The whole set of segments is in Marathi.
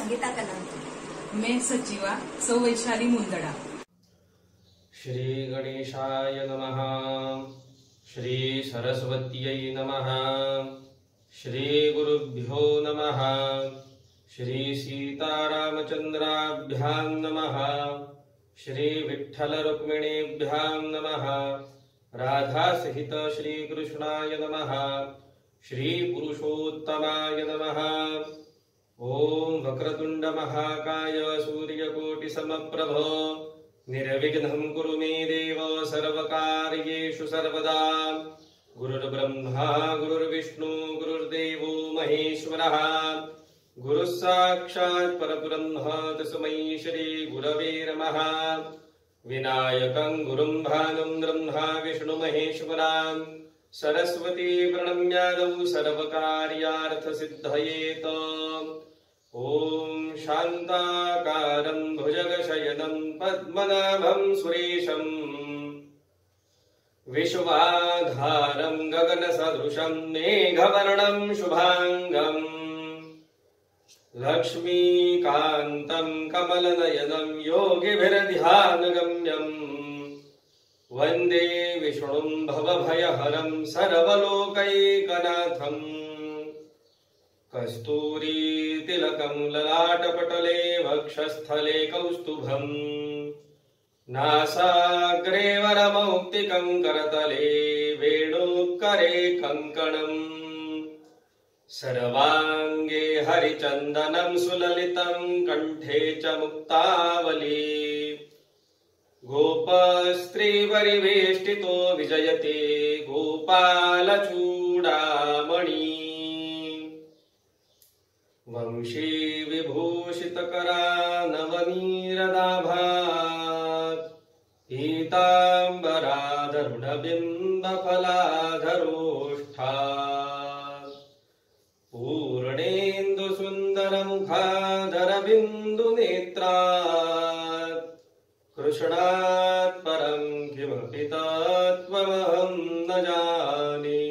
संगीता कला। मैं सचिवा सौ वैशाली मुंदडा। श्री गणेशाय नमः। श्री सरस्वत्यै नमः। श्री गुरुभ्यो नमः। श्री सीतारामचंद्राभ्यां नमः। श्री विठ्ठल रुक्मिणीभ्यां नमः। राधा सहित श्री कृष्णाय नमः। श्री पुरुषोत्तमाय नमः। ओम वक्रतुंड महाकाय सूर्यकोटि समप्रभ निर्विघ्नं कुरु मे देव सर्वकार्येषु सर्वदा। गुरुर्ब्रह्मा गुरुर्विष्णु गुरुर्देवो महेश्वरः। गुरुः साक्षात् परब्रह्म तस्मै श्री गुरवे नमः। विनायकं गुरुं भानुं ब्रह्मा विष्णु महेश्वरां सरस्वती प्रणम्यादौ सर्वकार्यार्थसिद्धयेत। ओम शान्ताकारं भुजगशयनं पद्मनाभं सुरेशं विश्वाधारं गगनसदृशं मेघवर्णं शुभांगं लक्ष्मीकान्तं कमलनयनं योगिभिर्ध्यानगम्यं वन्दे विष्णुं भवभयहरं सर्वलोकैकनाथं। कस्तूरीतिलकं ललाटपटले वक्षस्थले कौस्तुभं नासाग्रे वरमौक्तिकं करतले वेणुकरे कङ्कणम् सर्वांगे हरिचन्दनं सुललितं कंठे च मुक्तावली गोपस्त्रीपरिवेष्टितो विजयते गोपालचूडामणि वंशी विभूषितकरानवनीरदाभात् पीताम्बरादरुणबिम्बफलाधरोष्ठात् पूर्णेन्दु सुन्दरमुखाधरबिन्दु नेत्रात् कृष्णात् परं किमपि तत्त्वमहं न जाने।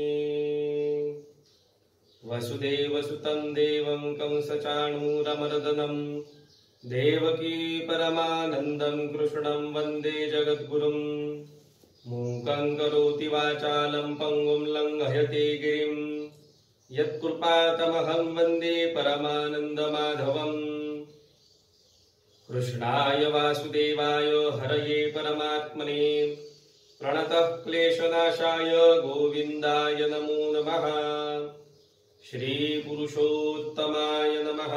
वसुदेवसुतं देवं कंसचाणूरमर्दनं देवकी परमानन्दं कृष्णं वन्दे जगद्गुरुं। मूकं करोति वाचालं पङ्गुं लङ्घयते गिरिं यत्कृपातमहं वन्दे परमानन्दमाधवम्। कृष्णाय वासुदेवाय हरये परमात्मने प्रणतः क्लेशनाशाय गोविन्दाय नमो नमः। श्री पुरुषोत्तमाय नमः।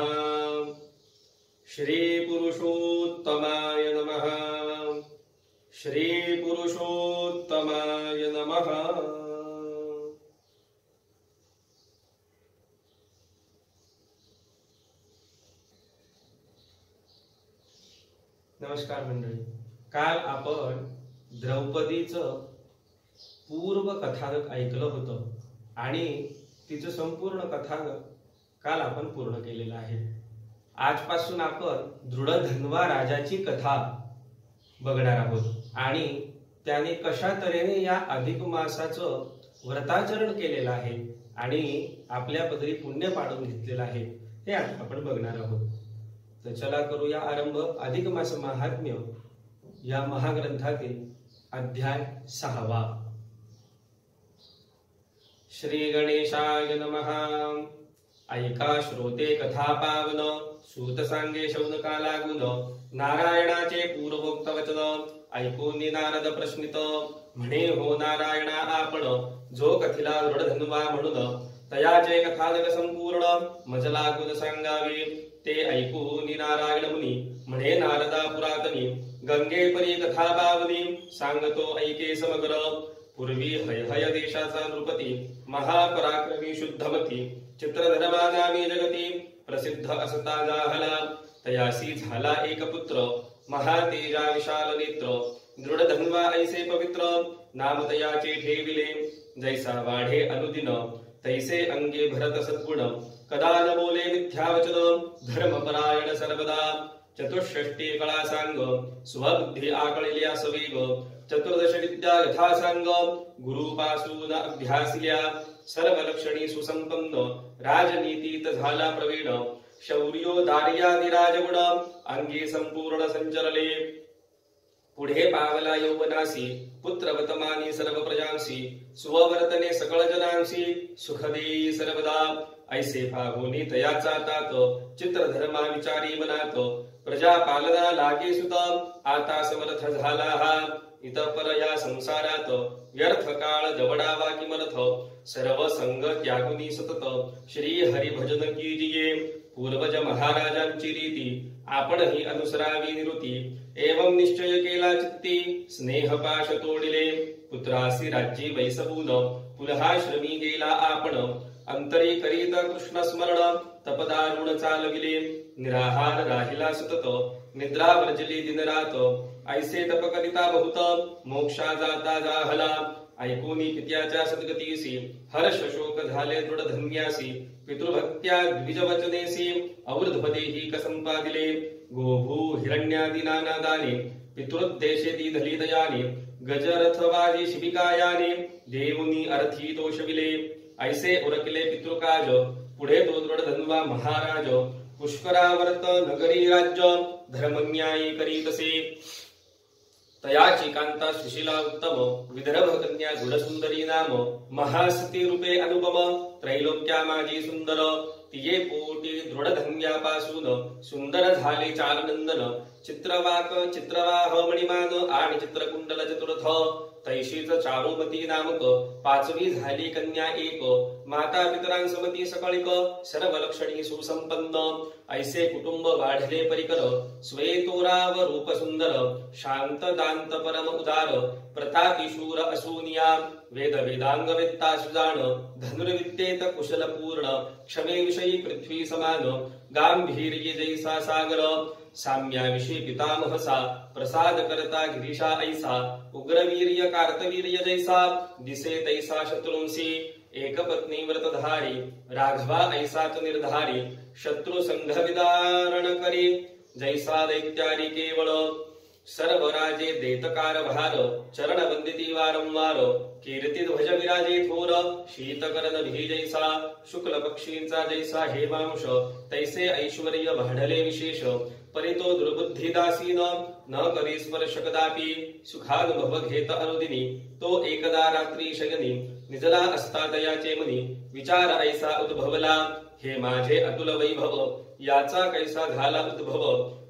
श्री पुरुषोत्तमाय नमः। श्री पुरुषोत्तमाय नमः। नमस्कार मंडळी, काल आपण द्रौपदीचं पूर्व कथानक ऐकलं होतं आणि तिचं संपूर्ण कथानक काल आपण पूर्ण केलेलं आहे. आजपासून आपण दृढधन्वा राजाची कथा बघणार आहोत आणि त्याने कशा तऱ्हेने या अधिक मासाचं व्रताचरण केलेलं आहे आणि आपल्या पदरी पुण्य पाडून घेतलेलं आहे हे आज आपण बघणार आहोत. तर चला करूया आरंभ अधिक मास महात्म्य या महाग्रंथातील अध्याय 6. श्री गणेशाय नमः. ऐका श्रोते कथा पावन सूत सांगे शौनका लागून नारायणाचे पूर्वोक्त वचन ऐकून नारद प्रश्नित म्हणे हो नारायणा आपण जो कथिला दृढधन्वा म्हणून तयाचे कथानक संपूर्ण मज लागून सांगावे ते ऐकून नारायण मुनी म्हणे नारदा पुरातनी गंगे परी कथा पावनी सांगतो ऐके समग्र. पूर्वी हयहय देशाचा नृपती महापराक्रमी शुद्धमती चित्रधर्मा नामी जगती प्रसिद्ध असता जाहला तयासी झाला एक पुत्र महातेजा विशाल नेत्र दृढधन्वा ऐसे पवित्र नाम तयाचे ठेविले जैसा वाढे अनुदिन तैसे अंगे भरत सद्गुण कदा न बोले मिथ्यावचन धर्मपरायण सर्वदा चतुष्षष्टी कळा सांग स्वबुद्धी आकळिल्या सवेग चतुर्दश विद्या यथा सांग गुरुपासून अभ्यासिल्या सर्व लक्षणी सुसंपन्न राजनीतीत झाला प्रवीण शौर्यो दार्यादिराजगुण अंगी संपूर्ण संचरले पुढे पावला यौवनासी पुत्रवतमानी सर्व प्रजांसी सुवर्तने सकळ जनांसी सुख देई सर्वदा ऐसे फागुनी तयाचा तात चित्रधर्मा विचारी मनात प्रजा पालना लागे सुत आता समर्थ झाला हा इतपर या संसारात व्यर्थ काळ जवडावा किमर्थ सर्व संग त्यागुनी सतत श्री हरी भजन कीजिये पूर्वज महाराजांची रीती आपणही अनुसरावी निवृत्ती एवं निश्चय केला चित्ती स्नेहपाश तोडिले पुत्रासी राज्ये वैसबून पुनः श्रमी गेला आपण अंतरी करीत कृष्ण स्मरण तपदारुण चालविले निराहार राहिला सतत निद्रा व्रजली दिनरात ऐसे तप करिता बहुत मोक्षा जाता जाहला ऐकूनी पित्याच्या सद्गतीसी हर्ष शोक झाले दृढ धन्यासी पितृभक्त्या द्विजवचनेसी अवृधपदेही कसंपादिले गोभू हिरण्यादी नाना दाने पितृद्देशे ती धली दयाने गजरथवाजी शिबिकायाने देवुनी अर्थी तोषविले ऐसे उरकले पितृकाज पुढे तो दृढ धन्वा महाराज पुष्करावर्त नगरी राज्य धर्मन्यायी करीतसे तयाची कांता सुशीला उत्तम विदर्भ कन्या गुणसुंदरी नाम महासती रूपे अनुपम त्रैलोक्या माझी सुंदर तिये पोटी दृढ धन्यापासून सुंदर झाले चालनंदन चित्रवाक चित्रवाह मणिमान आणि चित्रकुंडल चतुर्थ तैशीच चारुमती नामक पाचवी झाली कन्या एक माता पितरांसमती सकळिक सर्व लक्षणी सुसंपन्न ऐसे कुटुंब वाढले परिकर श्वेतोराव रूप सुंदर शांत दांत परम उदार प्रतापी शूर असूनिया वेद वेदांग वेत्ता सुजान धनुर्विद्येत कुशल पूर्ण क्षमे विषयी पृथ्वी समान गांभीर्य जैसा सागर साम्याविषयी पितामहसा प्रसाद करता गिरीशा ऐसा उग्रवीर्य कार्तवीर्य जैसा दिसे तैसा शत्रूंसी एकपत्नी व्रतधारी राघवा ऐसाच निर्धारी शत्रु संघ विदारण करी जैसा दैत्यारी केवळ सर्व राजे देतकार भार चरण वंदिती वारंवार कीर्ती ध्वज विराजे थोर शीतकरण भी जैसा शुक्ल पक्षींचा जैसा हेमांश तैसे ऐश्वर्य भाढले विशेष परितो दुर्बुद्धिदासीन न करी स्पर्श कदापि सुखानुभव घेत अनुदिनी तो एकदा रात्री शयनी निजला असता दयाचे मनी विचार ऐसा उद्भवला हे माझे अतुल वैभव याचा कैसा झाला उद्भव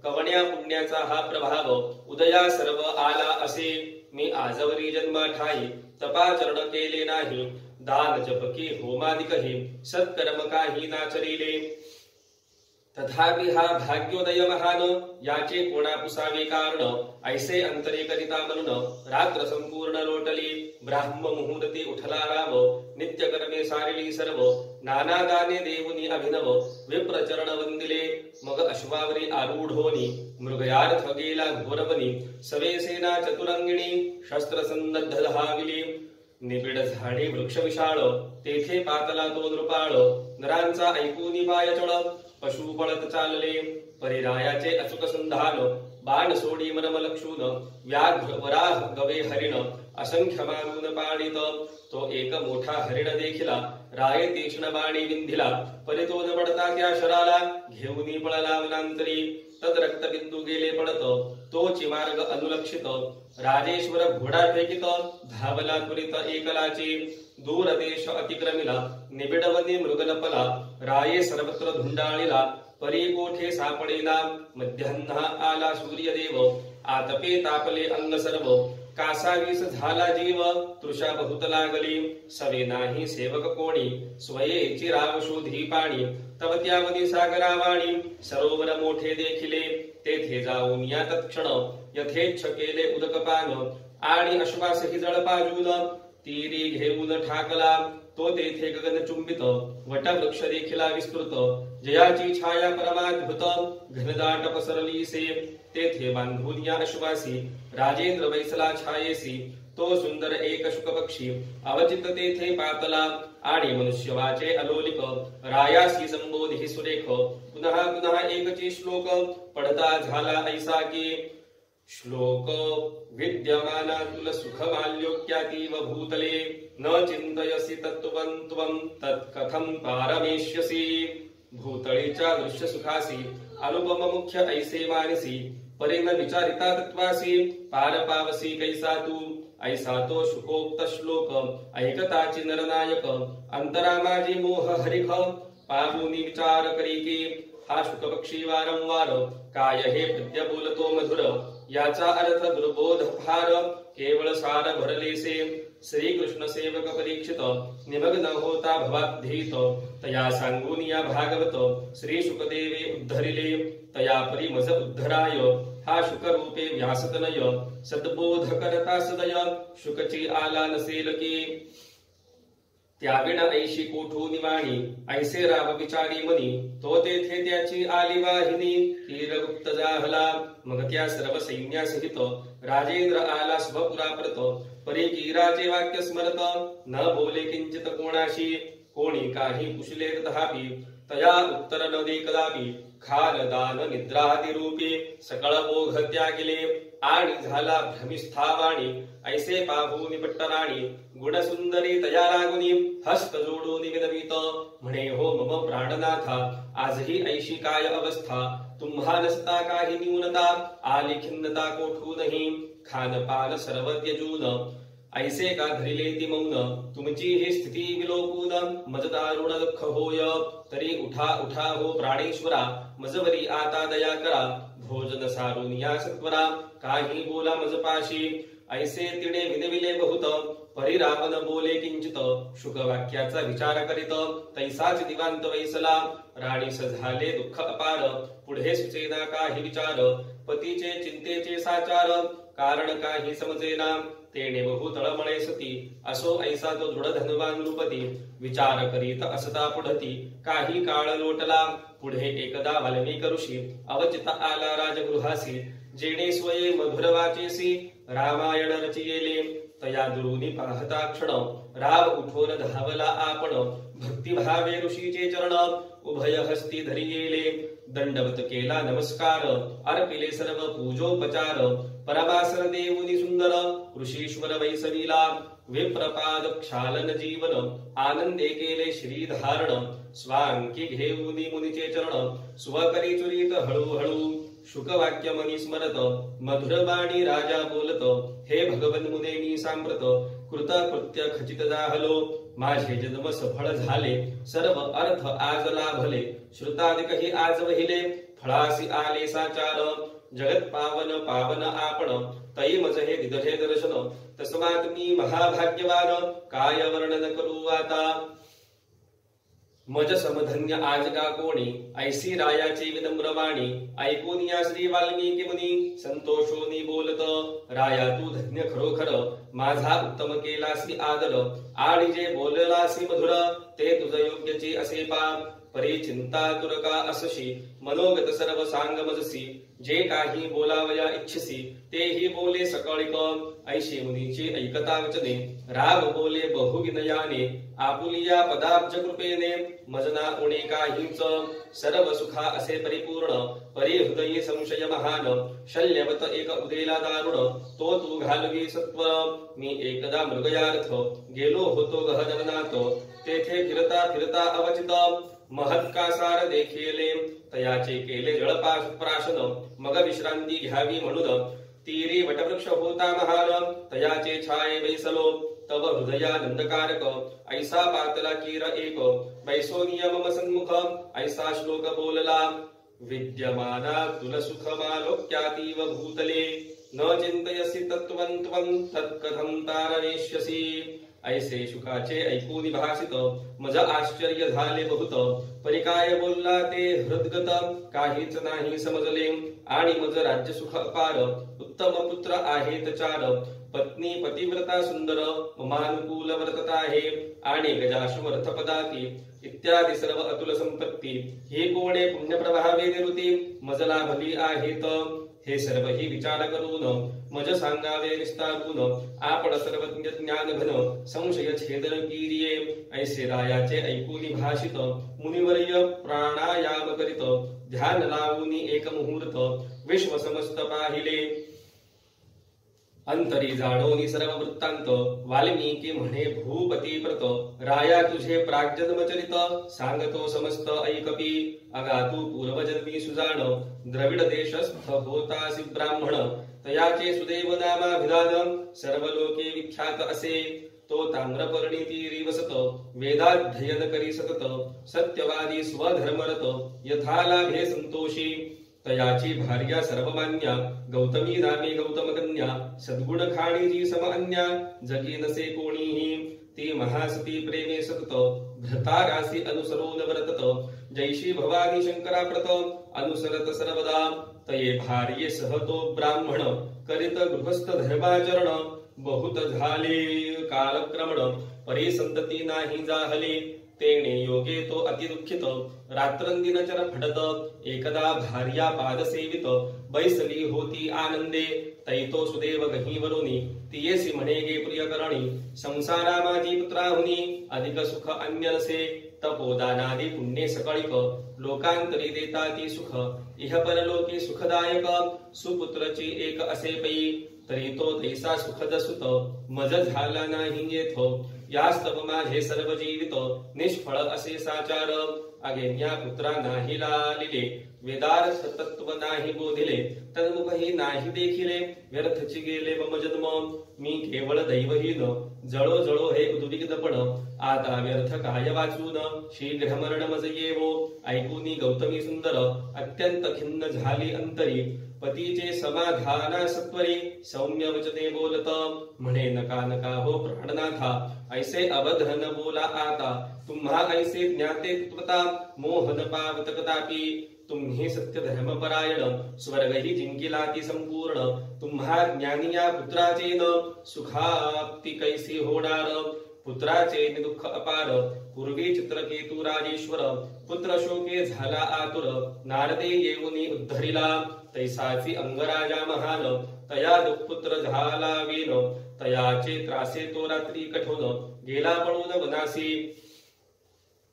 कवण्या पुण्याचा हा प्रभाव उदया सर्व आला असे मी आजवरी जन्मा ठाई तपाचरण केले नाही दान जपकी होमादिकही सत्कर्म काही नाचरिले तथापि हा भाग्योदय महान याचे कोणा पुसावे कारण ऐसे अंतरे करिता म्हणून रात्र संपूर्ण लोटली ब्राह्म मुहूर्ती उठला राव नित्य कर्मे सारिली सर्व नाना गाने देवुनी अभिनव विप्रचरण वंदिले मग अश्वावरी आरूढोनी मृगयार्थ गेला घोरवनी सवे सेना चतुरंगिणी शस्त्र सन्नद्ध धाविली निबिड झाडे वृक्ष विशाळ तेथे पातला तो नृपाळ नरांचा ऐकूनी पाय चढ पशु पळत चालले परिरायाचे अचूक संधान बाण सोडी मनमलक्षून व्याघ्र वराह गवे हरिण असंख्य मारून पाडित तो एक मोठा हरिण देखिला राये तीक्ष्ण बाणी विंधिला परितो न पडता त्या शराला घेऊनी पळला वनांतरी तद रक्तबिंदू गेले पडत तोची मार्ग अनुलक्षित राजेश्वर घोडा फेकित धावला त्वरित एकलाची दूर देश अतिक्रमिला निबिडवनी मृगलपला राये सर्वत्र धुंडाळिला परी कोठे सापडेना मध्यान्हा आला सूर्यदेव आतपे तापले अंग सर्व कासावीस झाला जीव तृषा बहुत लागली सवे नाही सेवक कोणी स्वयेची राव शोधी पाणी तव त्यावनी सागरावाणी सरोवर मोठे देखिले तेथे जाऊन या तत्क्षण यथेच्छ केले उदकपान आणि अश्वासही जळपाजून तीरी घेऊन ठाकला तो तेथे गगन चुंबित वटवृक्ष देखिला विस्तृत जयाची छाया परमाद्भुत घनदाट पसरली से तेथे बांधून या अश्वासी राजेंद्र वैसला छायेसी तो सुंदर एक शुक पक्षी अवचित तेथे पातला आणि मनुष्यवाचे अलोलिक रायासी संबोधी सुरेख पुनः पुनः एकची श्लोक पडता झाला ऐसा की श्लोक विद्यमानातुल सुखमाल्योक्यातीव भूतले न चिंतयसि तत्त्वं त्वं तत्कथं पारमेष्यसि भूतळीच्या दृश्य सुखासी अनुपम मुख्य ऐसे मानसी परेन विचारिता तत्वासी पार पावसी कैसा तू ऐसा तो शुकोक्त श्लोक ऐकताची नरनायक अंतरा माझी मोह हरिख पाहुनी विचार करी की हा शुकपक्षी वारंवार काय हे पद्य बोलतो मधुर याचा अर्थ दुर्बोध फार केवळ सार भरलेसे श्रीकृष्ण सेवक परीक्षित निमग्न होता भवाब्धीत तया सांगून या भागवत श्री शुकदेवे उद्धरिले तया परी मज उद्धराय हा शुकरूपे व्यासतनय सद्बोध करता सदय शुकची आला नसेल की त्याविण ऐशी कोठून वाणी ऐसे राव विचारी मनी तो तेथे त्याची आली वाहिनी कीरगुप्त जाहला मग त्या सर्व सैन्यासहित राजेंद्र आला स्वपुराप्रत परी कीराचे वाक्य स्मरत न बोले किंचित कोणाशी कोणी काही पुशले तथापि तया उत्तर न दे कदापि खान दान निद्रादी रूपी सकळ मोघ त्यागिले आणि झाला भ्रमिस्थावाणी ऐसे पाहून पट्टराणी गुणसुंदरी तया लागुनी हस्त जोडून विनवित म्हणे हो मम प्राणनाथा आजही ऐशी काय अवस्था तुम्हा नसता काही न्यूनता आली खिन्नता कोठूनही खानपान सर्व त्यजून ऐसे का धरिले ती मौन तुमची ही स्थिती विलोकून मज दारुण दुःख होय तरी उठा उठा हो प्राणेश्वरा मजवरी आता दया करा भोजन सारून या सत्वरा काही बोला मजपाशी ऐसे तिने विनविले बहुत परिरामन बोले किंचित शुकवाक्याचा विचार करीत तैसाच दिवांत वैसला राणीस झाले दुःख अपार पुढे सुचेना काही विचार पतीचे चिंतेचे साचार कारण काही समजेना तेने बहु तळमळे सती असो ऐसा तो दृढ धनवान नृपती विचार करीत असता पुढती काही काळ लोटला पुढे एकदा वाल्मिक ऋषी अवचित आला राजगृहासी जेणे स्वये मधुर वाचेसी रामायण रचियेले तया दुरुनी पाहता क्षण राव उठोन धावला आपण भक्तिभावे ऋषीचे चरण उभय हस्ती धरियेले दंडवत केला नमस्कार अर्पिले सर्व पूजोपचार परमासन देवुनी सुंदर ऋषीश्वर वैसविला विप्रपाद क्षालन जीवन आनंदे केले श्रीधारण स्वांकी घेऊनी मुनीचे चरण स्वकरी चुरीत हळूहळू शुकवाक्य मनी स्मरत मधुरवाणी राजा बोलत हे भगवन मुने मी सांप्रत कृतकृत्य खचित जाहलो माझे जन्म सफळ झाले सर्व अर्थ आज लाभले श्रुतादिकही आज वहिले फळासी आले साचार जगत पावन पावन आपण तै मज हे दिदे दर्शन तस्मात मी महाभाग्यवान काय वर्णन करू आता मज समधन्य आज का कोणी ऐसी रायाची विनम्रवाणी ऐकून या श्री वाल्मिकी मुनी संतोषोनी बोलत राया तू धन्य खरोखर माझा उत्तम केलासी आदर आणि जे बोललासी मधुर ते तुझ योग्यची असे पा परी चिंता तुरका असशी मनोगत सर्व सांग मजसी जे काही बोलावया इच्छसी तेही बोले सकळिक ऐशी मुनीची ऐकता वचने राग बोले बहुविनयाने आपुलिया पदाब्ज कृपेने मजना उणे काहीच सर्व सुखा असे परिपूर्ण परी हृदयी संशय महान शल्यवत एक उदेला दारुण तो तू घालवी सत्व मी एकदा मृगयार्थ गेलो होतो गहनवनात तेथे फिरता फिरता अवचित महत्कासार देखिले तयाचे केले जळपास प्राशन मग विश्रांती घ्यावी म्हणून तीरी वटवृक्ष होता महान तयाचे छाये बैसलो तव हृदयानंदकारक ऐसा पातला कीर एक बैसोनिय मम सन्मुख ऐसा श्लोक बोलला विद्यमाना तुल सुखमालोक्यातीव भूतले न चिंतयसि तत्त्वं त्वं तत्कथं तारयिष्यसि ऐसे शुकाचे ऐकून भासित मज आश्चर्य झाले बहुत परिकाय बोलला ते हृदगत काहीच नाही समजले आणि मज राज्य सुख अपार उत्तम पुत्र आहेत चार पत्नी पतिव्रता सुंदर ममानुकूल वर्तत आहे आणि गजाश्वर्थ पदाती इत्यादी सर्व अतुल संपत्ती हे कोणे पुण्य प्रभावे निरुती मज लाभली आहेत हे सर्व ही विचार करून मज सांगावे विस्तारून आपण सर्वज्ञ ज्ञान घन संशय छेदन कीरिये ऐसे रायाचे ऐकूनी भाषित मुनिवर्य प्राणायाम करीत ध्यान लावूनी एक मुहूर्त विश्व समस्त पाहिले अंतरी जाणोनी सर्व वृत्तांत वाल्मिकी म्हणे भूपती प्रत राया तुझे प्राग्जन्म चरित सांगतो समस्त ऐकपी अगा तू पूर्वजन्मी सुजाण द्रविड देशस्थ होतासी ब्राह्मण तयाचे सुदैव नामाभिधान सर्व लोके विख्यात असे तो ताम्रपर्णी तीरी वसत वेदाध्ययन करी सतत सत्यवादी स्वधर्मरत यथा लाभे संतोषी तयाची भार्या सर्वमान्या गौतमी नामे गौतम कन्या सद्गुण खाणीची सम अन्या जगी नसे कोणीही ती महासती प्रेमे सतत भ्रतारासी अनुसरून वर्तत जैशी भवानी शंकरा प्रत अनुसरत सर्वदा तये भार्ये सह तो ब्राह्मण करीत गृहस्थ धर्माचरण बहुत झाले कालक्रमण परिसंतती नाही जाहले तेणे योगे तो अति दुःखित रात्रंदिनचर फडत एकदा भार्या पाद सेवित बैसली होती आनंदे तैतो सुदेव गहीवरुनी तियेसी म्हणे गे प्रियकरणी संसारा माझी पुत्राहुनी अधिक सुख अन्य नसे तपोदानादी पुण्ये सकळिक लोकांतरी देता ती सुख इह परलोकी सुखदायक सुपुत्रची एक असे पै तरी तो तैसा सुखद सुत मज झाला नाही येथ यास्तव माझे सर्व जीवित निष्फळ असे साचार अगेन्या पुत्रा नाही लालिले वेदार्थ तत्व नाही बोधिले तन्मुखही नाही देखिले व्यर्थची गेले मम जन्म मी केवळ दैवहीन जळो जळो हे उद्विग्नपण आता व्यर्थ काय वाचून शीघ्र मरण मज येवो ऐकूनी गौतमी सुंदर अत्यंत खिन्न झाली अंतरी पतीचे समाधाना सत्वरी सौम्य वचने बोलत म्हणे नका नका हो प्राणनाथा ऐसे अवधन बोला आता तुम्हा ऐसे ज्ञाते तत्वता मोहन पावत कदापि तुम्ही सत्य धर्मपरायण स्वर्गही जिंकिला ती संपूर्ण तुम्हा ज्ञानिया पुत्राचे न सुखाप्ती कैसी होणार पुत्राचे दुःख अपार पूर्वी चित्रकेतू राजेश्वर पुत्र शोके झाला आतुर नारदे येऊनी उद्धरिला तैसाची अंगराजा महान तया दुःपुत्र झाला वीन तयाचे त्रासे तो रात्री कठोन गेला पळून वनासी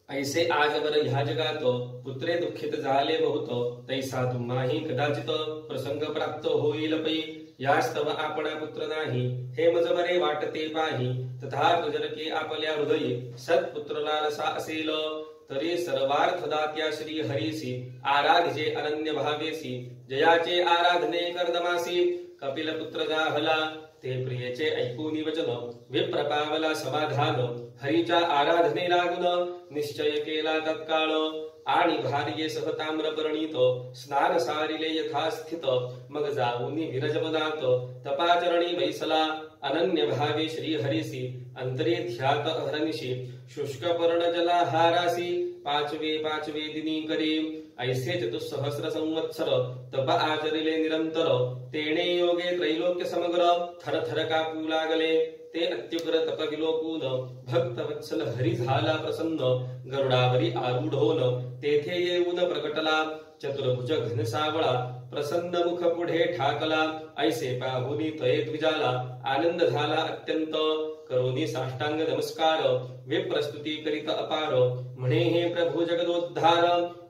ऐसे आजवर ह्या जगात पुत्रे दुःखित झाले बहुत तैसा तुम्हाही कदाचित प्रसंग प्राप्त होईल पै यास्तव आपणा पुत्र नाही हे मज बरे वाटते पाही तथार्थ जर की आपल्या हृदयी सत्पुत्र लालसा असेल तरी सर्वार्थदात्या श्री हरीसी आराधजे अनन्य भावेसी जयाचे आराधने कर्दमासी कपिल पुत्र जाहला ते प्रियेचे ऐकूनी वचन विप्रपावला समाधान हरीच्या आराधने लागून निश्चय केला तत्काळ आणि भार्ये सह ताम्रपर्णीत स्नान सारिले यथास्थित मग जाऊनी विरजवनात तपाचरणी बैसला अनन्य भावे श्री हरीसी अंतरे ध्यात हरनिशी शुष्क पर्ण जलाहारासी पाचवे दिनी करे ऐसे चतुसहस्र संवत्सर तप आचरिले निरंतर तेणे योगे त्रैलोक्य समग्र थर थर कापू लागले ते अत्युग्र तप विलोपून भक्त वत्सल हरी झाला प्रसन्न गरुडावरी आरूढ होन तेथे येऊन प्रकटला चतुर्भुज घनसावळा प्रसन्न मुख पुढे ठाकला ऐसे पाहुनी तये द्विजाला आनंद झाला अत्यंत करोनी साष्टांग नमस्कार विप्रस्तुती करीत अपार म्हणे हे प्रभु जगदोद्धार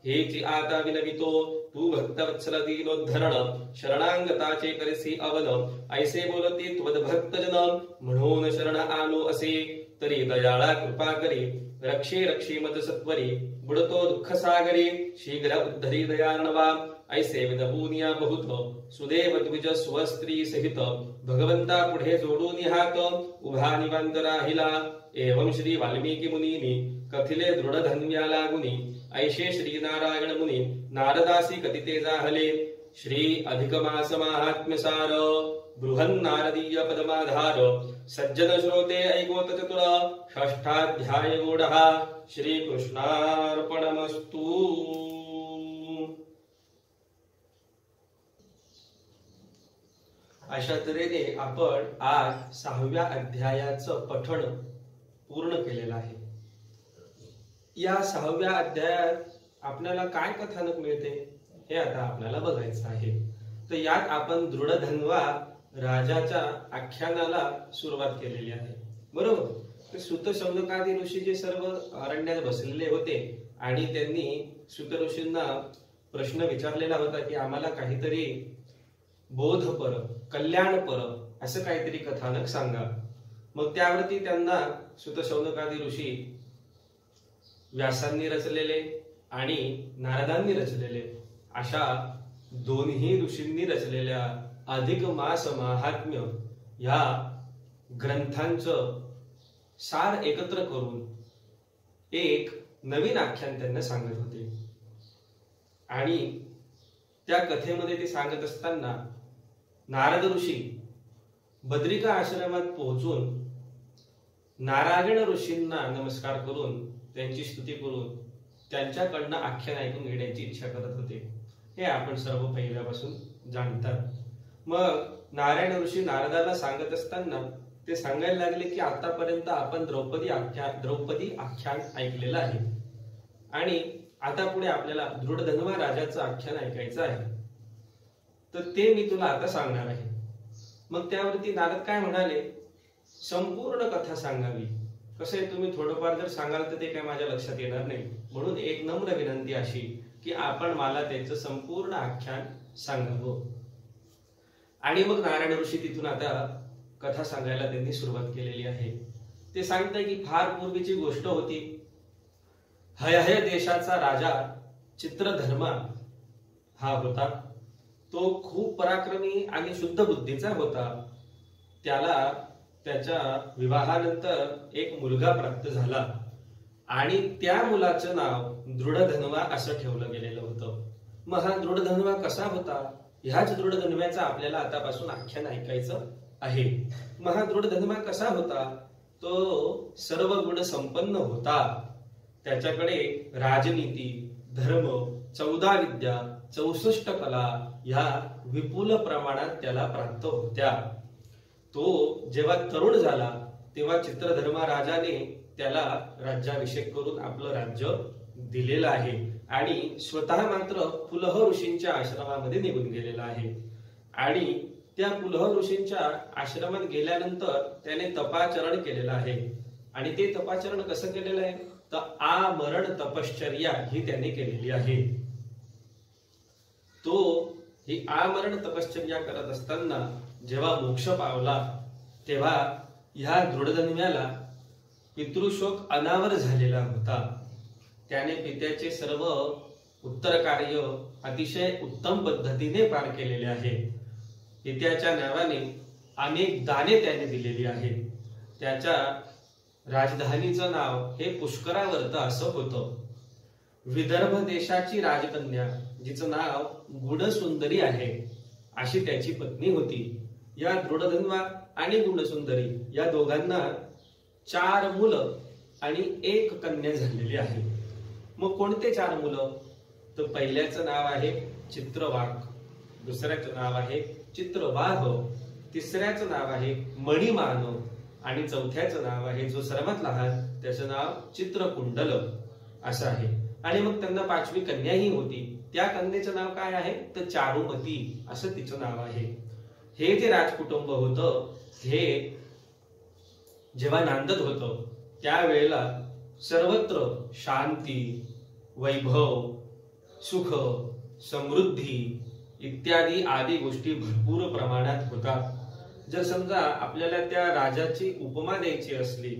हेची आता विनवितो तू भक्तवत्सल दीनोद्धरण शरणांगताचे करसी अवन ऐसे बोलती त्वद भक्तजन म्हणून शरण आलो असे तरी दयाळा कृपा करी रक्षे रक्षी मत सत्वरी बुडतो दुःख सागरी शीघ्र उद्धरी दयार्णवा ऐसे विदभूनिया बहुत सुदेव द्विज स्वस्त्री सहित भगवंता पुढे जोडून हात उभा निवांत राहिला एवं श्री वाल्मीकी मुनीनी कथिले दृढ धन्या लागुनी ऐशे श्री नारायण मुनी नारदासी कथिते जाहले श्री अधिक मास महात्म्य सार बृहन् नारदीय पदमाधार सज्जन श्रोते ऐकोत चतुर षष्ठाध्याय गूढः श्री कृष्णार्पणमस्तु। अशा तऱ्हेने आपण आज 6व्या अध्यायाचं पठण पूर्ण केलेलं आहे। या 6व्या अध्यायात आपल्याला काय कथानक मिळते हे आता आपल्याला बघायचं आहे। तर यात आपण दृढधन्वा राजाच्या आख्यानाला सुरुवात केलेली आहे, बरोबर। तर सूत शौनकादी ऋषी जे सर्व अरण्यात बसलेले होते आणि त्यांनी सूत ऋषींना प्रश्न विचारलेला होता की आम्हाला काहीतरी बोधपर कल्याणपर असं काहीतरी कथानक सांगा. मग त्यावरती त्यांना सुत शौनकादी ऋषी व्यासांनी रचलेले आणि नारदांनी रचलेले अशा दोन्ही ऋषींनी रचलेल्या अधिक मास महात्म्य या ग्रंथांचं सार एकत्र करून एक नवीन आख्यान त्यांना सांगत होते. आणि त्या कथेमध्ये ते सांगत असताना नारद ऋषी बद्रिका आश्रमात पोहोचून नारायण ऋषींना नमस्कार करून त्यांची स्तुती करून त्यांच्याकडनं आख्यान ऐकून घेण्याची इच्छा करत होते. हे आपण सर्व पहिल्यापासून जाणतात. मग नारायण ऋषी नारदाला सांगत असताना ते सांगायला लागले की आतापर्यंत आपण द्रौपदी आख्यान ऐकलेलं आहे आणि आता पुढे आपल्याला दृढधन्वा राजाचं आख्यान ऐकायचं आहे, तर ते मी तुला आता सांगणार आहे. मग त्यावरती नारद काय म्हणाले, संपूर्ण कथा सांगावी. कसं आहे, तुम्ही थोडंफार जर सांगाल तर ते काय माझ्या लक्षात येणार नाही, म्हणून एक नम्र विनंती अशी की आपण मला त्याचं संपूर्ण आख्यान सांगावं. आणि मग नारायण ऋषी तिथून आता कथा सांगायला त्यांनी सुरुवात केलेली आहे. ते सांगताय की फार पूर्वीची गोष्ट होती. हयहय देशाचा राजा चित्रधर्मा हा होता. तो खूप पराक्रमी आणि शुद्ध बुद्धीचा होता. त्याला त्याच्या विवाहानंतर एक मुलगा प्राप्त झाला आणि त्या मुलाचं नाव दृढधन्वा असं ठेवलं गेलेलं होतं. मग हा दृढधन्वा कसा होता, ह्याच दृढधन्व्याचं आपल्याला आतापासून आख्यान ऐकायचं आहे. मग हा दृढधन्वा कसा होता, तो सर्व गुण संपन्न होता. त्याच्याकडे राजनीती, धर्म, 14 विद्या, 64 कला ह्या विपुल प्रमाणात त्याला प्राप्त होत्या. तो जेव्हा तरुण झाला तेव्हा चित्रधर्मा राजाने त्याला राज्याभिषेक करून आपलं राज्य दिलेलं आहे आणि स्वतः मात्र पुलह ऋषींच्या आश्रमामध्ये निघून गेलेला आहे. आणि त्या पुलह ऋषींच्या आश्रमात गेल्यानंतर त्याने तपाचरण केलेलं आहे. आणि ते तपाचरण कसं केलेलं आहे, तर आमरण तपश्चर्या ही त्याने केलेली आहे. तो ही आमरण तपश्चर्या करत असताना जेव्हा मोक्ष पावला तेव्हा ह्या दृढधन्व्याला पितृशोक अनावर झालेला होता. त्याने पित्याचे सर्व उत्तर कार्य अतिशय उत्तम पद्धतीने पार केलेले आहे. पित्याच्या नावाने अनेक दाने त्याने दिलेली आहेत. त्याच्या राजधानीचं नाव हे पुष्करावर्त असं होतं. विदर्भ देशाची राजकन्या जिचं नाव गुणसुंदरी आहे अशी त्याची पत्नी होती. या दृढधन्वा आणि गुणसुंदरी या दोघांना 4 मुलं आणि 1 कन्या झालेली आहे. मग कोणते 4 मुलं, तर पहिल्याचं नाव आहे चित्रवाक, दुसऱ्याचं नाव आहे चित्रवाह, तिसऱ्याचं नाव आहे मणिमान आणि चौथ्याचं नाव आहे, जो सर्वात लहान, त्याचं नाव चित्रकुंडल असं आहे. आणि मग त्यांना 5वी कन्याही होती. त्या कन्येचं नाव काय आहे, तर चारुमती असं तिचं नाव आहे. हे जे राजकुटुंब होतं हे जेव्हा नांदत होतं त्यावेळेला सर्वत्र शांती, वैभव, सुख, समृद्धी इत्यादी आदी गोष्टी भरपूर प्रमाणात होतात. जर समजा आपल्याला त्या राजाची उपमा द्यायची असली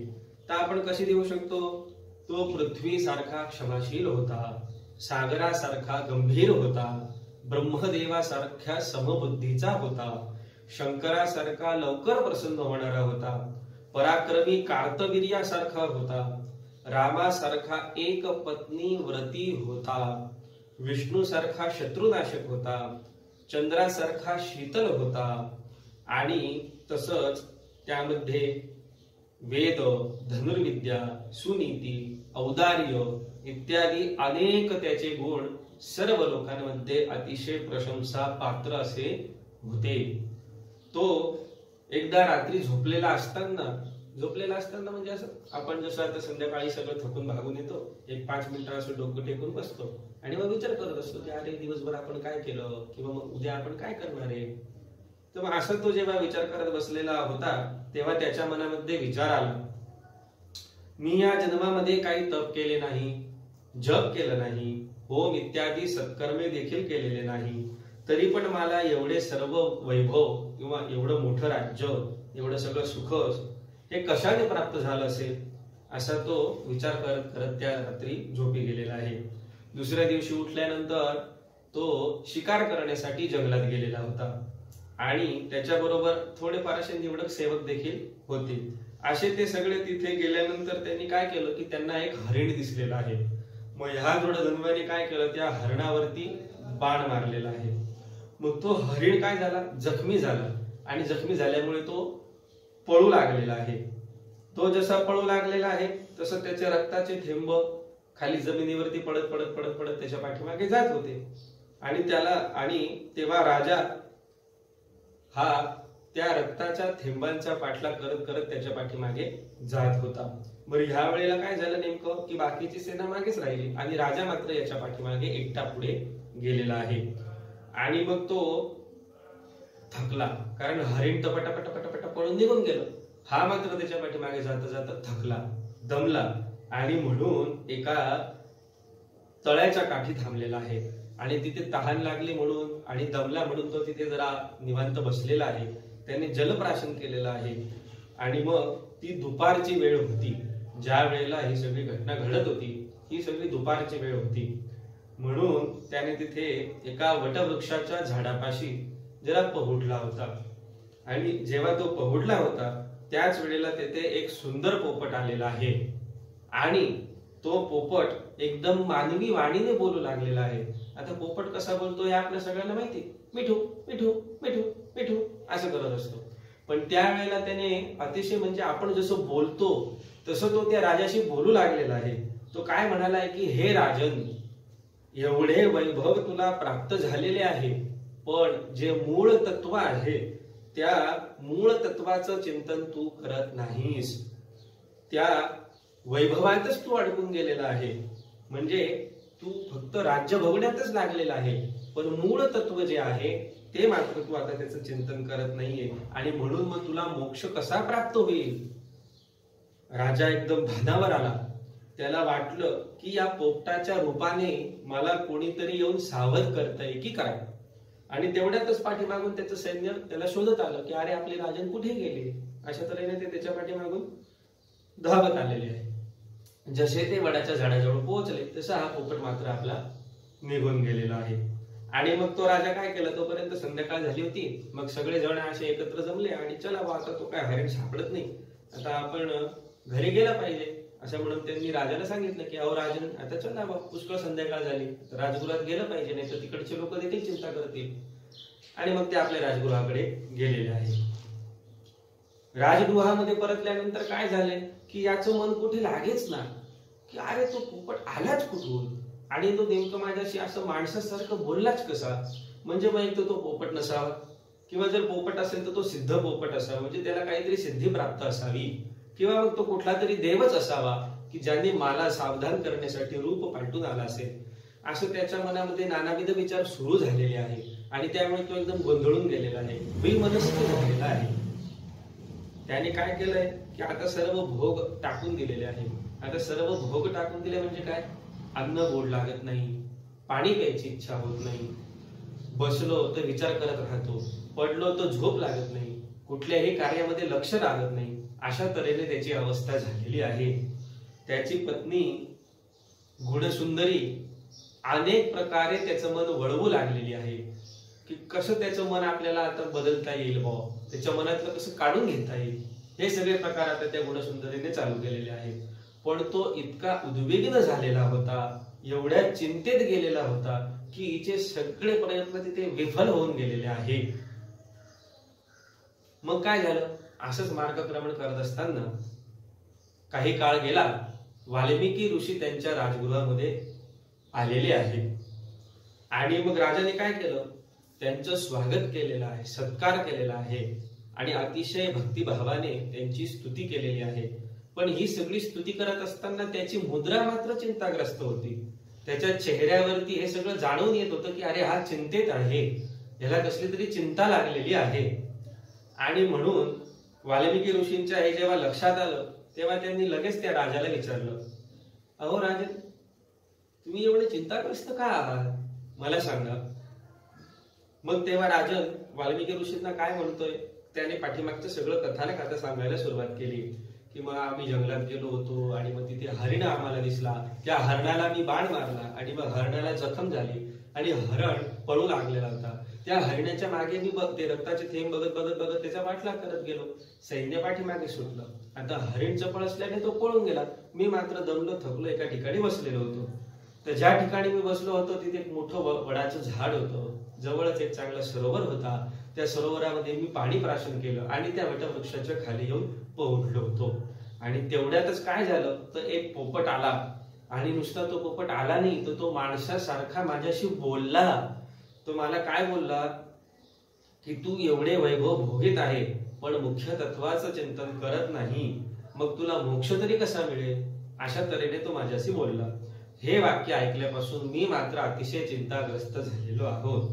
तर आपण कशी देऊ शकतो, तो पृथ्वीसारखा क्षमाशील होता, सागरासारखा गंभीर होता, ब्रह्मदेवासारख्या समबुद्धीचा होता, शंकरासारखा लवकर प्रसन्न होणारा होता, पराक्रमी कार्तवीर्यासारखा होता, रामासारखा एक पत्नी व्रती होता, विष्णूसारखा शत्रुनाशक होता, चंद्रासारखा शीतल होता आणि तसंच त्यामध्ये वेद, धनुर्विद्या, सुनीती, औदार्य इत्यादी अनेक त्याचे गुण सर्व लोकांमध्ये अतिशय प्रशंसा पात्र असे होते. तो एकदा रात्री झोपलेला असताना म्हणजे असं आपण जसं आता संध्याकाळी सगळं थकून भागून येतो, एक 5 मिनिटं असं डोकं टेकून बसतो आणि मग विचार करत असतो की अरे दिवसभर आपण काय केलं किंवा मग उद्या आपण काय करणार आहे. तर मग असं तो जेव्हा विचार करत बसलेला होता तेव्हा त्याच्या मनामध्ये विचार आला, मी या जन्मामध्ये काही तप केले नाही, जप केलं नाही, होम इत्यादी सत्कर्मे देखील केलेले नाही, तरी पण मला एवढे सर्व वैभव किंवा एवढं मोठं राज्य, एवढं सगळं सुख हे कशाने प्राप्त झालं असेल, असा तो विचार करत करत त्या रात्री झोपी गेलेला आहे. दुसऱ्या दिवशी उठल्यानंतर तो शिकार करण्यासाठी जंगलात गेलेला होता आणि त्याच्याबरोबर थोडेफार असे निवडक सेवक देखील होते. असे ते सगळे तिथे गेल्यानंतर त्यांनी काय केलं की त्यांना एक हरिण दिसलेला आहे. मग ह्या जोडधंद्याने काय केलं, त्या हरणावरती बाण मारलेला आहे. मग तो हरिण काय झाला, जखमी झाला आणि जखमी झाल्यामुळे तो पळू लागलेला आहे. तो जसा पळू लागलेला आहे तसं त्याचे रक्ताचे थेंब खाली जमिनीवरती पडत पडत पडत पडत त्याच्या पाठीमागे जात होते आणि तेव्हा राजा हा त्या रक्ताच्या थेंबांचा पाठलाग करत करत त्याच्या पाठीमागे जात होता. बरं, ह्या वेळेला काय झालं नेमकं की बाकीची सेना मागेच राहिली आणि राजा मात्र याच्या पाठीमागे एकटा पुढे गेलेला आहे. आणि मग तो थकला, कारण हरिण तर पटापट पळून निघून गेलं. हा मात्र त्याच्या पाठीमागे जाता जाता थकला, दमला आणि म्हणून एका तळ्याच्या काठी थांबलेला आहे. आणि तिथे तहान लागली म्हणून आणि दमला म्हणून तो तिथे जरा निवांत बसलेला आहे. त्याने जलप्राशन केलेलं आहे. आणि मग ती दुपारची वेळ होती, ज्या वेळेला ही सगळी घटना घडत होती ही सगळी दुपारची वेळ होती. म्हणून त्याने तिथे एका वटवृक्षाच्या झाडापाशी जरा पहुडला होता. आणि जेव्हा तो पहुडला होता त्याच वेळेला तेथे एक सुंदर पोपट आलेला आहे आणि तो पोपट एकदम मानवी वाणीने बोलू लागलेला आहे. आता पोपट कसा बोलतो हे आपल्या सगळ्यांना माहिती, मिठू मिठू मिठू मिठू असं करत असतो. पण त्यावेळेला त्याने अतिशय म्हणजे आपण जसं बोलतो तसं तो त्या राजाशी बोलू लागलेला आहे. तो काय म्हणालाय की हे राजन, एवढे वैभव तुला प्राप्त झालेले आहे, पण जे मूळ तत्व आहे त्या मूळ तत्वाचं चिंतन तू करत नाहीस. त्या वैभवातच तू अडकून गेलेला आहे. म्हणजे तू फक्त राज्य भोगण्यातच लागलेला आहे, पण मूळ तत्व जे आहे ते मात्र तू आता त्याचं चिंतन करत नाहीये. आणि म्हणून मग तुला मोक्ष कसा प्राप्त होईल. राजा एकदम भानावर आला. त्याला वाटलं की या पोपटाच्या रूपाने मला कोणीतरी येऊन सावध करतंय की काय. आणि तेवढ्यातच पाठीमागून त्याचं सैन्य त्याला शोधत आलं की अरे आपले राजन कुठे गेले. अशा तऱ्हेने ते त्याच्या पाठीमागून धावत आलेले आहे. जसे ते वडाच्या झाडाजवळ पोहोचले तसा हा पोपट मात्र आपला निघून गेलेला आहे. आणि मग तो राजा काय केला, तोपर्यंत संध्याकाळ झाली होती. मग सगळे जण असे एकत्र जमले आणि चला बा आता तो काय हरिण सापडत नाही, आता आपण घरी गेला पाहिजे असं म्हणून त्यांनी राजाला सांगितलं की अहो राजन, आता चला बा पुष्कळ संध्याकाळ झाली, राजगृहात गेलं पाहिजे, नाही तर तिकडचे लोक देखील चिंता करतील. आणि मग ते आपल्या राजगृहाकडे गेलेले आहे. राजगृहामध्ये परतल्यानंतर काय झाले की याचं मन कुठे लागेच ना की अरे तो पोपट आलाच कुठून आणि तो नेमकं माझ्याशी असं माणसासारखं बोललाच कसा. म्हणजे मग एक तर तो पोपट नसावा किंवा जर पोपट असेल तर तो सिद्ध पोपट असावा, म्हणजे त्याला काहीतरी सिद्धी प्राप्त असावी, किंवा मग तो कुठला तरी देवच असावा की ज्यांनी मला सावधान करण्यासाठी रूप पालटून आला असेल. असं त्याच्या मनामध्ये नानाविध विचार सुरू झालेले आहे आणि त्यामुळे तो एकदम गोंधळून गेलेला आहे, बेमनस्थ झालेला आहे. त्याने काय केलंय की आता सर्व भोग टाकून दिलेले आहे. आता सर्व भोग टाकून दिले म्हणजे काय, अन्न गोड लागत नाही, पाणी प्यायची इच्छा होत नाही, बसलो तर विचार करत राहतो, पडलो तर झोप लागत नाही, कुठल्याही कार्यामध्ये लक्ष लागत नाही. अशा तऱ्हेने त्याची अवस्था झालेली आहे. त्याची पत्नी गुणसुंदरी अनेक प्रकारे त्याचं मन वळवू लागलेली आहे की कसं त्याचं मन आपल्याला आता बदलता येईल, त्याच्या मनातलं कसं काढून घेता येईल. हे सगळे प्रकार आता त्या गुणसुंदरीने चालू केलेले आहेत. पण तो इतका उद्विग्न झालेला होता, एवढ्या चिंतेत गेलेला होता की हिचे सगळे प्रयत्न तिथे विफल होऊन गेलेले आहे. मग काय झालं, असंच मार्गक्रमण करत असताना काही काळ गेला. वाल्मिकी ऋषी त्यांच्या राजगृहामध्ये आलेले आहेत आणि मग राजाने काय केलं, त्यांचं स्वागत केलेलं आहे, सत्कार केलेला आहे आणि अतिशय भक्तिभावाने त्यांची स्तुती केलेली आहे. पण ही सगळी स्तुती करत असताना त्याची मुद्रा मात्र चिंताग्रस्त होती. त्याच्या चेहऱ्यावरती हे सगळं जाणून येत होतं की अरे हा चिंतेत आहे, याला कसली तरी चिंता लागलेली आहे. आणि म्हणून वाल्मिकी ऋषींच्या हे जेव्हा लक्षात आलं तेव्हा त्यांनी लगेच त्या राजाला विचारलं, अहो राजन, तुम्ही एवढे चिंताग्रस्त का आहात, मला सांगा. मग तेव्हा राजन वाल्मिकी ऋषींना काय म्हणतोय, त्याने पाठीमागचं सगळं कथानक आता सांगायला सुरुवात केली की मग आम्ही जंगलात गेलो होतो आणि मग तिथे हरिण आम्हाला दिसला, त्या हरणाला मी बाण मारला आणि मग हरणाला जखम झाली आणि हरण पळू लागलेला होता. त्या हरिणाच्या मागे मी ते रक्ताचे थेंब बघत बघत बघत त्याचा पाठलाग करत गेलो. सैन्य पाठीमागे सुटलं. आता हरिण चपळ असल्याने तो पळून गेला. मी मात्र दमलो थकलो एका ठिकाणी बसलेलो होतो. तर ज्या ठिकाणी मी बसलो होतो तिथे एक मोठं वडाचं झाड होतं. जवळच एक चांगला सरोवर होता. त्या सरोवरामध्ये मी पाणी प्राशन केलं आणि त्या वटवृक्षाच्या खाली येऊन पोहडलो होतो. आणि तेवढ्यातच काय झालं तर एक पोपट आला आणि नुसता तो पोपट आला नाही तर तो माणसासारखा माझ्याशी बोलला. तो मला काय बोलला की तू एवढे वैभव भोगीत आहे पण मुख्य तत्वाचं चिंतन करत नाही, मग तुला मोक्ष तरी कसा मिळेल, अशा तऱ्हेने तो माझ्याशी बोलला. हे वाक्य ऐकल्यापासून मी मात्र अतिशय चिंताग्रस्त झालेलो आहोत.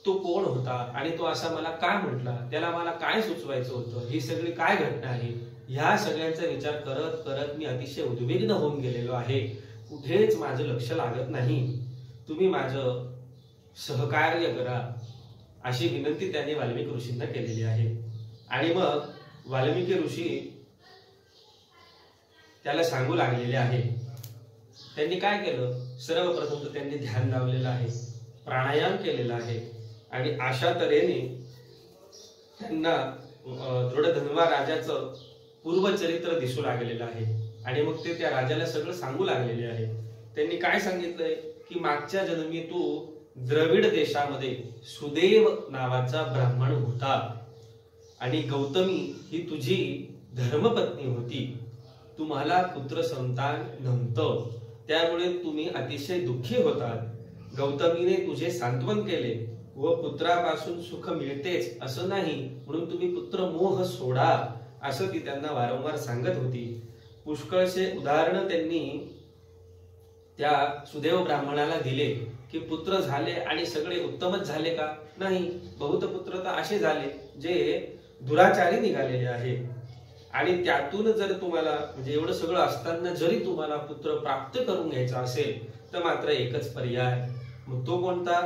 तो कोण होता आणि तो असा मला काय म्हटला, त्याला मला काय सुचवायचं होतं, ही सगळी काय घटना आहे, ह्या सगळ्यांचा विचार करत करत मी अतिशय उद्विग्न होऊन गेलेलो आहे. कुठेच माझं लक्ष लागत नाही. तुम्ही माझं सहकार्य करा, अशी विनंती त्याने वाल्मिकी ऋषींना केलेली आहे. आणि मग वाल्मिकी ऋषी त्याला सांगू लागलेले आहे. त्यांनी काय केलं, सर्वप्रथम तर त्यांनी ध्यान लावलेलं आहे, प्राणायाम केलेला आहे आणि अशा तऱ्हेने त्यांना दृढधन्वा राजाचं पूर्वचरित्र दिसू लागलेलं आहे. आणि मग ते त्या राजाला सगळं सांगू लागलेले आहे. त्यांनी काय सांगितलंय की मागच्या जन्मी तू द्रविड देशामध्ये सुदेव नावाचा ब्राह्मण होता आणि गौतमी ही तुझी धर्मपत्नी होती. तुम्हाला पुत्र संतान नव्हतं, त्यामुळे तुम्ही अतिशय दुःखी होतात. गौतमीने तुझे सांत्वन केले व पुत्रापासून सुख मिळतेच असं नाही म्हणून तुम्ही पुत्र मोह सोडा, असं ती त्यांना वारंवार सांगत होती. पुष्कळसे उदाहरण त्यांनी त्या सुदेव ब्राह्मणाला दिले की पुत्र झाले आणि सगळे उत्तमच झाले का, नाही, बहुत पुत्र तर असे झाले जे दुराचारी निघालेले आहे. आणि त्यातून जर तुम्हाला म्हणजे एवढं सगळं असताना जरी तुम्हाला पुत्र प्राप्त करून घ्यायचा असेल तर मात्र एकच पर्याय, मग तो कोणता,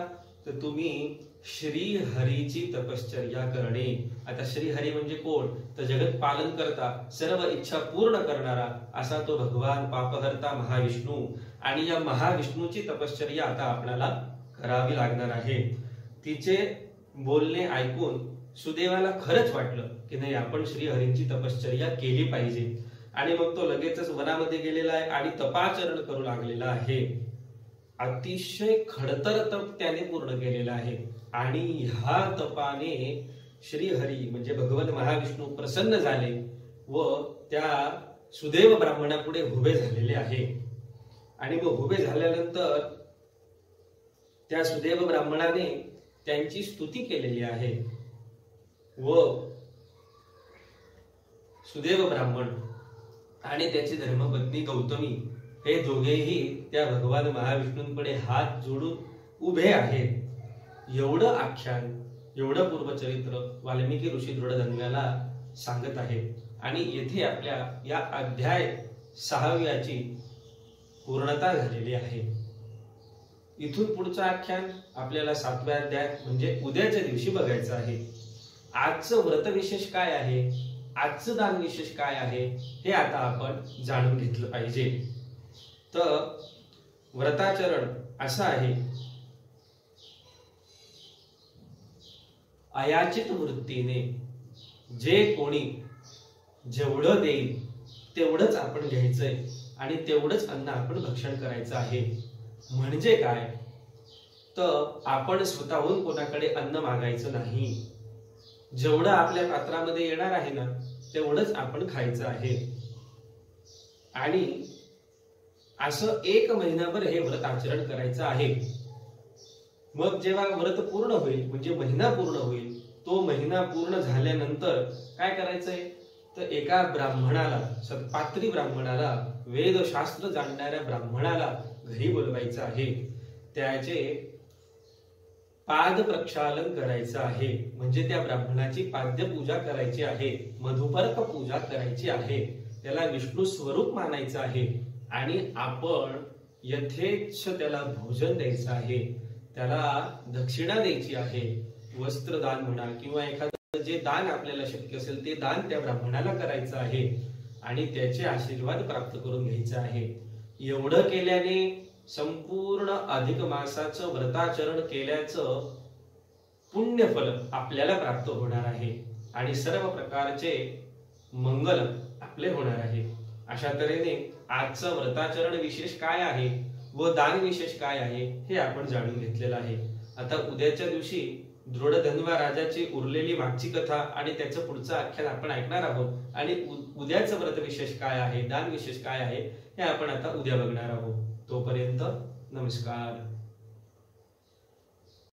तर तुम्ही श्रीहरीची तपश्चर्या करणे. आता श्रीहरी म्हणजे कोण, तर जगत पालन करता सर्व इच्छा पूर्ण करणारा असा तो भगवान पापहर्ता महाविष्णू. आणि या महाविष्णूची तपश्चर्या आता आपल्याला करावी लागणार आहे. तिचे बोलणे ऐकून सुदेवाला खरंच वाटलं की नाही, आपण श्रीहरींची तपश्चर्या केली पाहिजे. आणि मग तो लगेचच वनामध्ये गेलेला आहे आणि तपाचरण करू लागलेला आहे. अतिशय खडतर तप त्याने पूर्ण केलेला आहे आणि ह्या तपाने श्रीहरी म्हणजे भगवान महाविष्णू प्रसन्न झाले व त्या सुदेव ब्राह्मणापुढे उभे झालेले आहे. आणि मग उभे झाल्यानंतर त्या सुदेव ब्राह्मणाने त्यांची स्तुती केलेली आहे व सुदेव ब्राह्मण आणि त्याची धर्मपत्नी गौतमी हे दोघेही त्या भगवान महाविष्णूंकडे हात जोडून उभे आहेत. एवढं आख्यान, एवढं पूर्वचरित्र वाल्मिकी ऋषी दृढधन्व्याला सांगत आहेत. आणि येथे आपल्या या अध्याय 6व्याची पूर्णता झालेली आहे. इथून पुढचं आख्यान आपल्याला 7व्या अध्याय म्हणजे उद्याच्या दिवशी बघायचं आहे. आजचं व्रत विशेष काय आहे, आजचं दान विशेष काय आहे, हे आता आपण जाणून घेतलं पाहिजे. तर व्रताचरण असं आहे, अयाचित वृत्तीने जे कोणी जेवढं देईल तेवढंच आपण घ्यायचंय आणि तेवढंच अन्न आपण भक्षण करायचं आहे. म्हणजे काय, तर आपण स्वतःहून कोणाकडे अन्न मागायचं नाही. जेवढं आपल्या पात्रामध्ये येणार आहे ना तेवढंच आपण खायचं आहे. आणि असं 1 महिनाभर हे व्रत आचरण करायचं आहे. मग जेव्हा व्रत पूर्ण होईल म्हणजे महिना पूर्ण होईल, तो महिना पूर्ण झाल्यानंतर काय करायचंय, तर एका ब्राह्मणाला, सत्पात्री ब्राह्मणाला, वेदशास्त्र जाणणाऱ्या ब्राह्मणाला घरी बोलवायचं आहे. त्याचे पाद प्रक्षालन करायचं आहे म्हणजे त्या ब्राह्मणाची पाद्य पूजा करायची आहे, मधुपर्क पूजा करायची आहे, त्याला विष्णू स्वरूप मानायचं आहे आणि आपण यथेच्छ त्याला भोजन द्यायचं आहे. त्याला दक्षिणा द्यायची आहे, वस्त्रदान म्हणा किंवा एखादं जे दान आपल्याला शक्य असेल ते दान त्या ब्राह्मणाला करायचं आहे आणि त्याचे आशीर्वाद प्राप्त करून घ्यायचे आहे. एवढं केल्याने संपूर्ण अधिक मासाचं व्रताचरण केल्याचं पुण्यफल आपल्याला प्राप्त होणार आहे आणि सर्व प्रकारचे मंगल आपले होणार आहे. अशा तऱ्हेने आजचं व्रताचरण विशेष काय आहे व दान विशेष काय आहे हे आपण जाणून घेतलेलं आहे. आता उद्याच्या दिवशी दृढधन्वा राजाची उरलेली मागची कथा आणि त्याचं पुढचं आख्यान आपण ऐकणार आहोत आणि उद्याचं व्रत विशेष काय आहे, दान विशेष काय आहे हे आपण आता उद्या बघणार आहोत. तोपर्यंत नमस्कार.